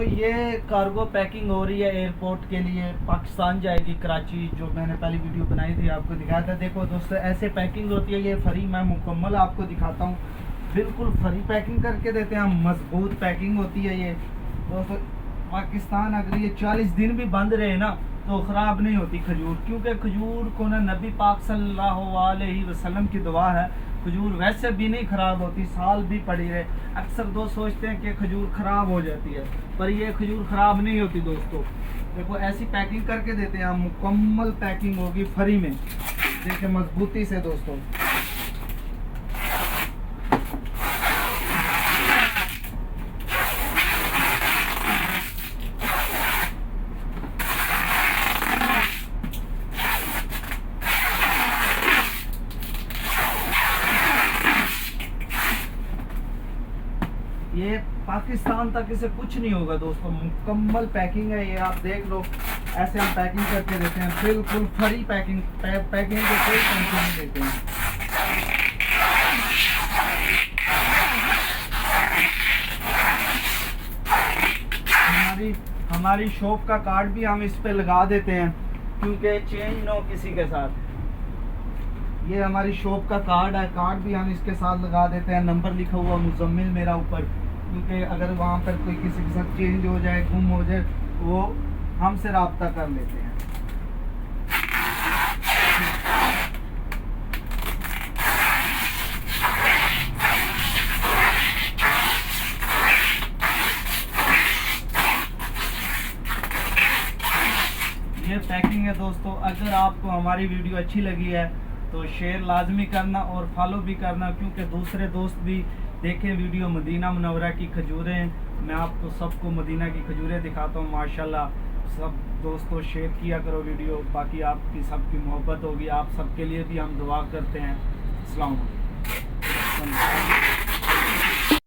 ये cargo packing हो रही है एयरपोर्ट के लिए, पाकिस्तान जाएगी कराची। जो मैंने पहली वीडियो बनाई थी आपको दिखाया था। देखो दोस्तों ऐसे पैकिंग होती है ये फ्री, मैं मुकम्मल आपको दिखाता हूँ। बिल्कुल फ्री पैकिंग करके देते हैं, मजबूत पैकिंग होती है ये दोस्तों। पाकिस्तान अगर ये 40 दिन भी बंद रहे ना तो ख़राब नहीं होती खजूर, क्योंकि खजूर को ना नबी पाक सल्लल्लाहु अलैहि वसल्लम की दुआ है, खजूर वैसे भी नहीं ख़राब होती, साल भी पड़ी रहे। अक्सर दोस्त सोचते हैं कि खजूर ख़राब हो जाती है, पर ये खजूर ख़राब नहीं होती दोस्तों। देखो ऐसी पैकिंग करके देते हैं, मुकम्मल पैकिंग होगी फ्री में। देखिए मजबूती से दोस्तों। ये पाकिस्तान तक इसे कुछ नहीं होगा दोस्तों, मुकम्मल पैकिंग है ये, आप देख लो। ऐसे हम पैकिंग करके देते हैं, बिल्कुल फ्री पैकिंग। पैकिंग को कोई टेंशन नहीं देते हैं। हमारी शॉप का कार्ड भी हम इस पे लगा देते हैं, क्योंकि चेंज ना हो किसी के साथ। ये हमारी शॉप का कार्ड है, कार्ड भी हम इसके साथ लगा देते हैं। नंबर लिखा हुआ मुजम्मिल मेरा ऊपर, क्योंकि अगर वहाँ पर कोई किसी के साथ चेंज हो जाए, गुम हो जाए, वो हमसे रब्ता कर लेते हैं। ये पैकिंग है दोस्तों। अगर आपको हमारी वीडियो अच्छी लगी है तो शेयर लाजमी करना और फॉलो भी करना, क्योंकि दूसरे दोस्त भी देखें वीडियो। मदीना मुनव्वरा की खजूरें, मैं आपको सबको मदीना की खजूरें दिखाता हूँ माशाल्लाह। सब दोस्तों शेयर किया करो वीडियो, बाकी आपकी सबकी मोहब्बत होगी। आप सबके लिए भी हम दुआ करते हैं। अस्सलाम वालेकुम।